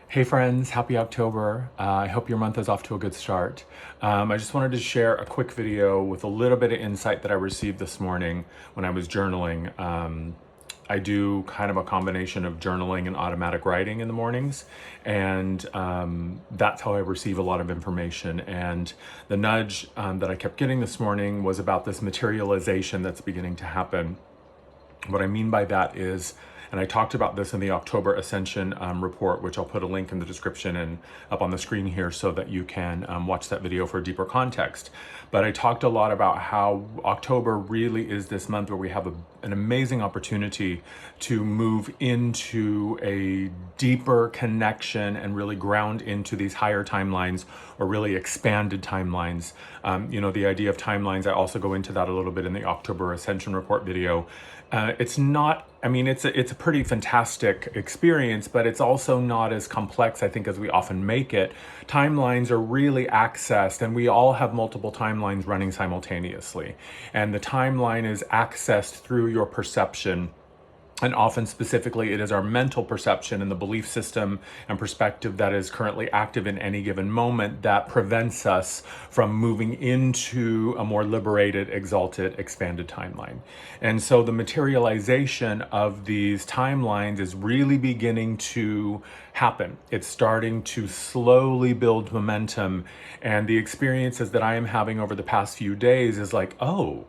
Hey friends, happy October. I hope your month is off to a good start. I just wanted to share a quick video with a little bit of insight that I received this morning when I was journaling. I do kind of a combination of journaling and automatic writing in the mornings, and that's how I receive a lot of information. And the nudge that I kept getting this morning was about this materialization that's beginning to happen. What I mean by that is, and I talked about this in the October Ascension Report, which I'll put a link in the description and up on the screen here so that you can watch that video for deeper context. But I talked a lot about how October really is this month where we have an amazing opportunity to move into a deeper connection and really ground into these higher timelines or really expanded timelines. The idea of timelines, I also go into that a little bit in the October Ascension Report video. It's not, it's a pretty fantastic experience, but it's also not as complex, I think, as we often make it. Timelines are really accessed, and we all have multiple timelines running simultaneously. And the timeline is accessed through your perception. And often specifically, it is our mental perception and the belief system and perspective that is currently active in any given moment that prevents us from moving into a more liberated, exalted, expanded timeline. And so the materialization of these timelines is really beginning to happen. It's starting to slowly build momentum. And the experiences that I am having over the past few days is like, oh,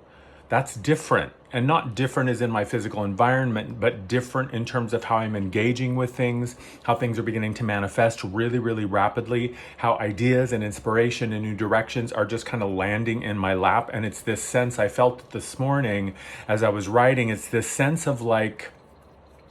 that's different. And not different as in my physical environment, but different in terms of how I'm engaging with things, how things are beginning to manifest really, really rapidly, how ideas and inspiration and new directions are just kind of landing in my lap. And it's this sense I felt this morning as I was writing, it's this sense of like,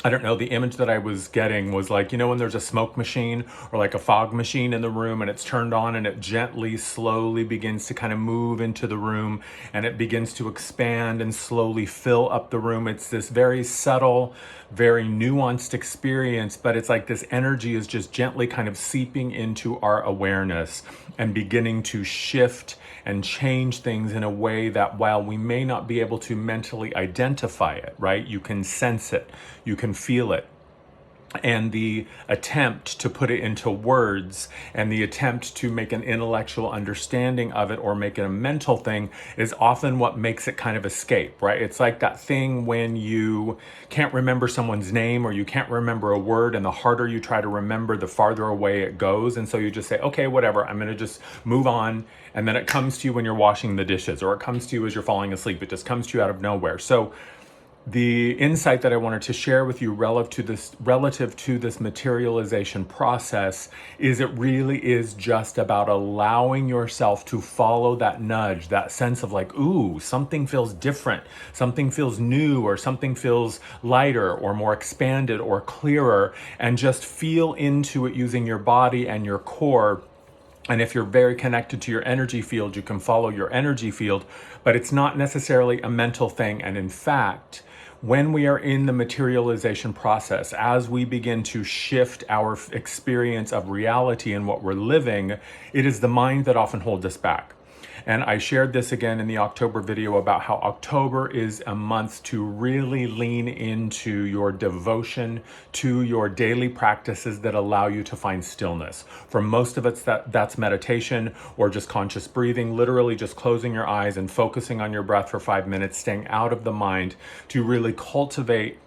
I don't know, the image that I was getting was like, when there's a smoke machine or like a fog machine in the room and it's turned on and it gently, slowly begins to kind of move into the room and it begins to expand and slowly fill up the room. It's this very subtle, very nuanced experience, but it's like this energy is just gently kind of seeping into our awareness and beginning to shift and change things in a way that while we may not be able to mentally identify it, right? You can sense it, you can feel it. And the attempt to put it into words and the attempt to make an intellectual understanding of it or make it a mental thing is often what makes it kind of escape, right? It's like that thing when you can't remember someone's name or you can't remember a word, and the harder you try to remember, the farther away it goes. And so you just say, okay, whatever, I'm going to just move on. And then it comes to you when you're washing the dishes, or it comes to you as you're falling asleep. It just comes to you out of nowhere. So the insight that I wanted to share with you relative to this materialization process is it really is just about allowing yourself to follow that nudge, that sense of like, ooh, something feels different, something feels new, or something feels lighter or more expanded or clearer, and just feel into it using your body and your core. And if you're very connected to your energy field, you can follow your energy field, but it's not necessarily a mental thing. And in fact, when we are in the materialization process, as we begin to shift our experience of reality and what we're living, it is the mind that often holds us back. And I shared this again in the October video about how October is a month to really lean into your devotion to your daily practices that allow you to find stillness. For most of us, that's meditation or just conscious breathing, literally just closing your eyes and focusing on your breath for 5 minutes, staying out of the mind to really cultivate,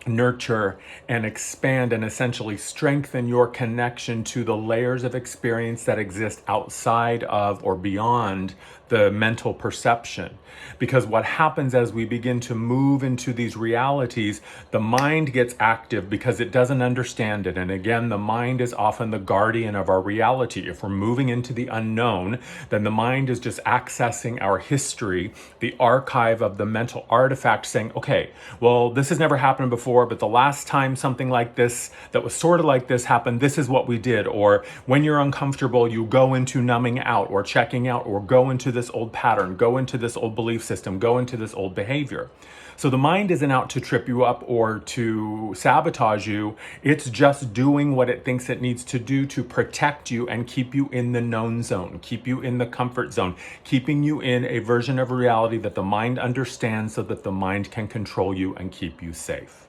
nurture, and expand and essentially strengthen your connection to the layers of experience that exist outside of or beyond the mental perception. Because what happens as we begin to move into these realities, the mind gets active because it doesn't understand it. And again, the mind is often the guardian of our reality. If we're moving into the unknown, then the mind is just accessing our history, the archive of the mental artifact, saying, okay, well, this has never happened before, but the last time something like this, that was sort of like this happened, this is what we did. Or when you're uncomfortable, you go into numbing out or checking out, or go into this old pattern, go into this old belief system, go into this old behavior. So the mind isn't out to trip you up or to sabotage you. It's just doing what it thinks it needs to do to protect you and keep you in the known zone, keep you in the comfort zone, keeping you in a version of reality that the mind understands so that the mind can control you and keep you safe.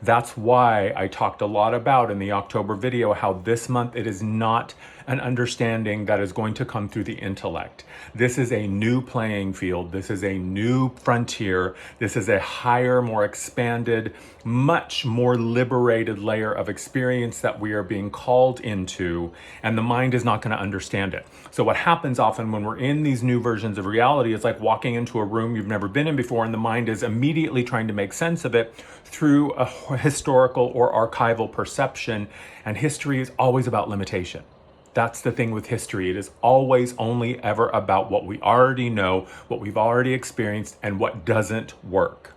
That's why I talked a lot about in the October video how this month it is not an understanding that is going to come through the intellect. This is a new playing field. This is a new frontier. This is a higher, more expanded, much more liberated layer of experience that we are being called into, and the mind is not going to understand it. So what happens often when we're in these new versions of reality, it's like walking into a room you've never been in before, and the mind is immediately trying to make sense of it through a historical or archival perception, and history is always about limitation. That's the thing with history. It is always only ever about what we already know, what we've already experienced, and what doesn't work.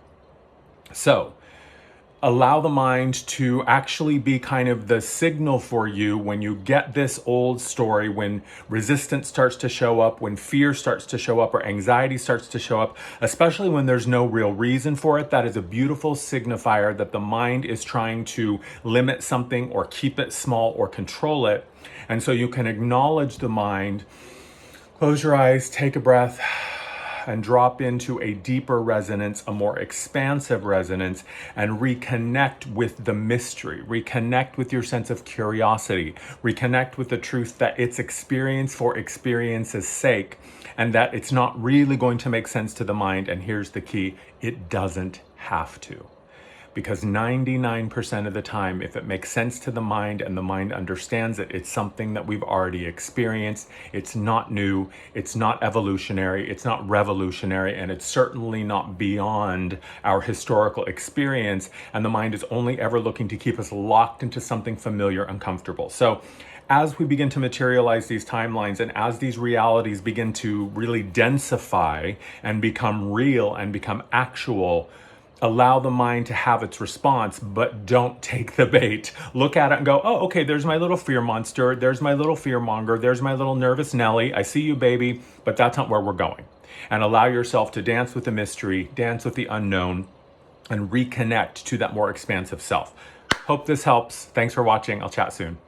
So, allow the mind to actually be kind of the signal for you when you get this old story, when resistance starts to show up, when fear starts to show up, or anxiety starts to show up, especially when there's no real reason for it. That is a beautiful signifier that the mind is trying to limit something or keep it small or control it. And so you can acknowledge the mind, close your eyes, take a breath, and drop into a deeper resonance, a more expansive resonance, and reconnect with the mystery, reconnect with your sense of curiosity, reconnect with the truth that it's experience for experience's sake, and that it's not really going to make sense to the mind. And here's the key, it doesn't have to. Because 99% of the time, if it makes sense to the mind and the mind understands it, it's something that we've already experienced. It's not new, it's not evolutionary, it's not revolutionary, and it's certainly not beyond our historical experience. And the mind is only ever looking to keep us locked into something familiar and comfortable. So as we begin to materialize these timelines, and as these realities begin to really densify and become real and become actual, allow the mind to have its response, but don't take the bait. Look at it and go, oh, okay, there's my little fear monster. There's my little fear monger. There's my little nervous Nelly. I see you, baby, but that's not where we're going. And allow yourself to dance with the mystery, dance with the unknown, and reconnect to that more expansive self. Hope this helps. Thanks for watching. I'll chat soon.